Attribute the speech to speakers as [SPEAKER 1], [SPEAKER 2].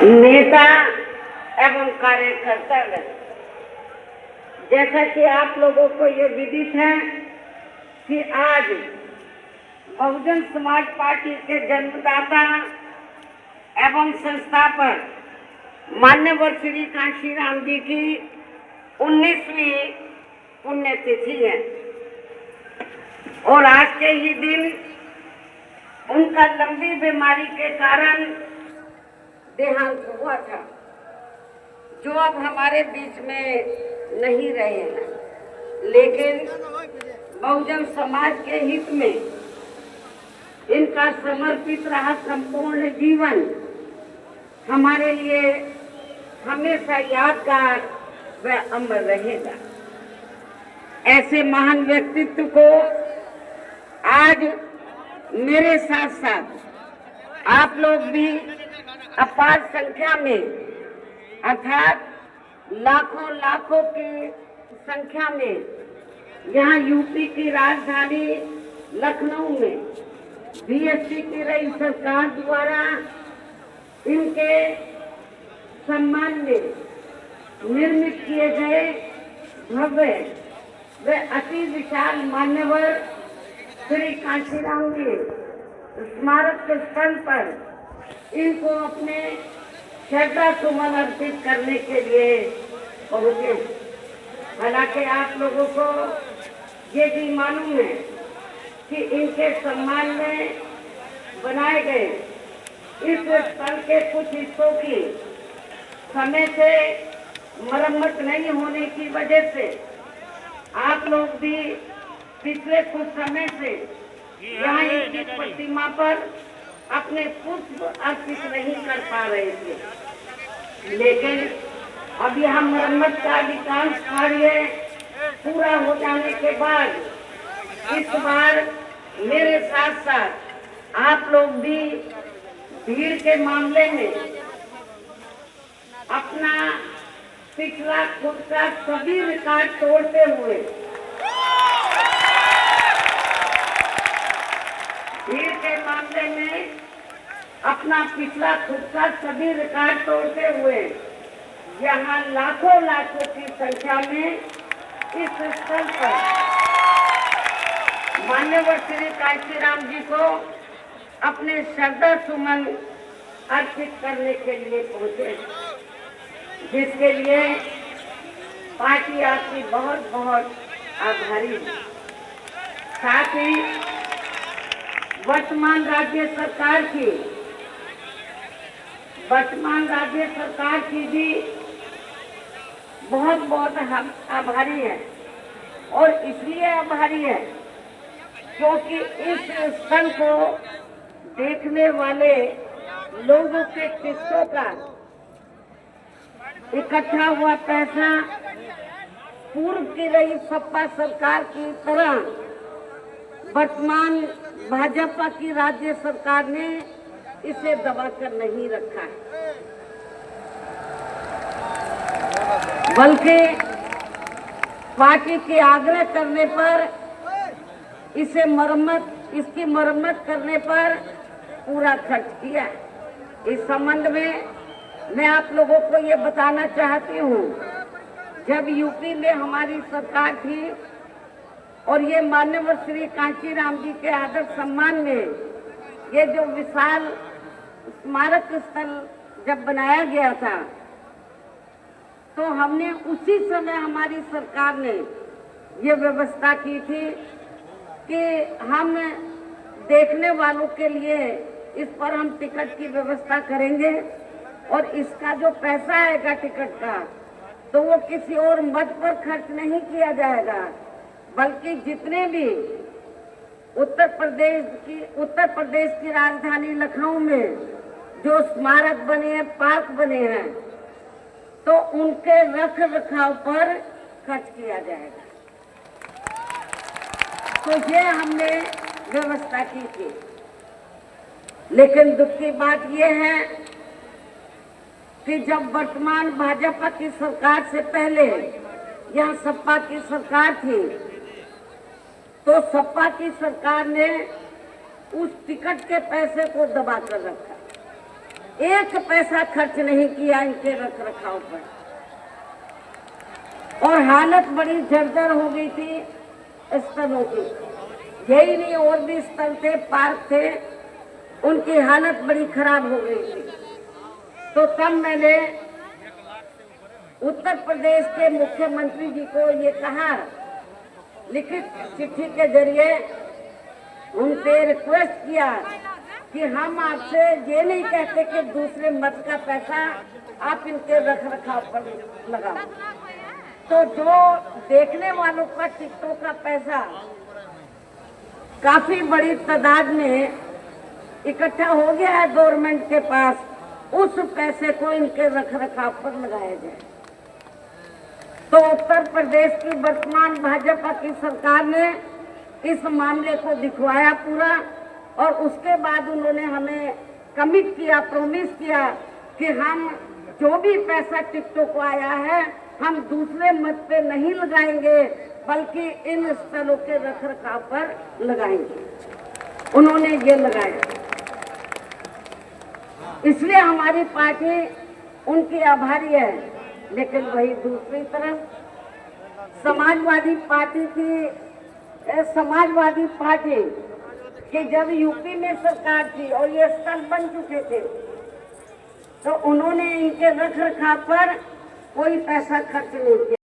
[SPEAKER 1] नेता एवं कार्यकर्ता, जैसा कि आप लोगों को ये विदित है कि आज बहुजन समाज पार्टी के जन्मदाता एवं संस्थापक मान्यवर श्री कांशीराम जी की 19वीं पुण्यतिथि है और आज के ही दिन उनका लंबी बीमारी के कारण देहांत हुआ था, जो अब हमारे बीच में नहीं रहे हैं। लेकिन बहुजन समाज के हित में इनका समर्पित रहा संपूर्ण जीवन हमारे लिए हमेशा यादगार व अमर रहेगा। ऐसे महान व्यक्तित्व को आज मेरे साथ साथ आप लोग भी अपार संख्या में, अर्थात लाखों लाखों की संख्या में यहाँ यूपी की राजधानी लखनऊ में बीएसपी की रही सरकार द्वारा इनके सम्मान में निर्मित किए गए भव्य व अति विशाल मान्यवर श्री कांशीराम जी स्मारक स्थल पर इनको अपने श्रद्धा सुमन अर्पित करने के लिए पहुंचे। हालांकि आप लोगों को ये भी मालूम है कि इनके सम्मान में बनाए गए इस स्थल के कुछ हिस्सों की समय से मरम्मत नहीं होने की वजह से आप लोग भी पिछले कुछ समय से यहाँ इनकी प्रतिमा पर अपने पुष्प अर्पित नहीं कर पा रहे थे। लेकिन अब यह मरम्मत का अधिकांश कार्य पूरा हो जाने के बाद इस बार मेरे साथ साथ आप लोग भी भीड़ के मामले में अपना पिछला खुद का सभी रिकॉर्ड तोड़ते हुए भीड़ के मामले में अपना पिछला खुद का सभी रिकॉर्ड तोड़ते हुए यहाँ लाखों लाखों की संख्या में इस स्थल पर मान्यवर श्री कांशीराम जी को अपने श्रद्धा सुमन अर्पित करने के लिए पहुंचे, जिसके लिए पार्टी आपकी बहुत बहुत आभारी है। साथ ही वर्तमान राज्य सरकार की भी बहुत बहुत आभारी है और इसलिए आभारी है क्योंकि इस स्थल को देखने वाले लोगों के किस्तों का इकट्ठा हुआ पैसा पूर्व की रही सपा सरकार की तरह वर्तमान भाजपा की राज्य सरकार ने इसे दबाकर नहीं रखा है, बल्कि पार्टी के आग्रह करने पर इसकी मरम्मत करने पर पूरा खर्च किया। इस संबंध में मैं आप लोगों को ये बताना चाहती हूँ, जब यूपी में हमारी सरकार थी और ये मान्यवर श्री कांशीराम जी के आदर सम्मान में ये जो विशाल स्मारक स्थल जब बनाया गया था, तो हमने उसी समय हमारी सरकार ने ये व्यवस्था की थी कि हम देखने वालों के लिए इस पर हम टिकट की व्यवस्था करेंगे और इसका जो पैसा आएगा टिकट का, तो वो किसी और मद पर खर्च नहीं किया जाएगा, बल्कि जितने भी उत्तर प्रदेश की राजधानी लखनऊ में जो स्मारक बने हैं, पार्क बने हैं, तो उनके रख रखाव पर खर्च किया जाएगा। तो ये हमने व्यवस्था की थी। लेकिन दुख की बात यह है कि जब वर्तमान भाजपा की सरकार से पहले यहाँ सपा की सरकार थी, तो सपा की सरकार ने उस टिकट के पैसे को दबा कर रखा। एक पैसा खर्च नहीं किया इनके रख रखाव पर। और हालत बड़ी जर्जर हो गई थी स्थलों की। यही नहीं, और भी स्थल थे, पार्क थे, उनकी हालत बड़ी खराब हो गई थी। तो तब मैंने उत्तर प्रदेश के मुख्यमंत्री जी को ये कहा, लिखित चिट्ठी के जरिए उनसे रिक्वेस्ट किया कि हम आपसे ये नहीं कहते कि दूसरे मत का पैसा आप इनके रख रखाव पर लगाओ। तो जो देखने वालों का टिकटों का पैसा काफी बड़ी तादाद में इकट्ठा हो गया है गवर्नमेंट के पास, उस पैसे को इनके रख रखाव पर लगाया जाए। तो उत्तर प्रदेश की वर्तमान भाजपा की सरकार ने इस मामले को दिखवाया पूरा, और उसके बाद उन्होंने हमें कमिट किया, प्रॉमिस किया कि हम जो भी पैसा टिकटों को आया है हम दूसरे मत पे नहीं लगाएंगे, बल्कि इन स्थलों के रख रखाव पर लगाएंगे। उन्होंने ये लगाया, इसलिए हमारी पार्टी उनकी आभारी है। लेकिन वही दूसरी तरफ समाजवादी पार्टी कि जब यूपी में सरकार थी और ये स्थल बन चुके थे, तो उन्होंने इनके रख रखाव पर कोई पैसा खर्च नहीं किया।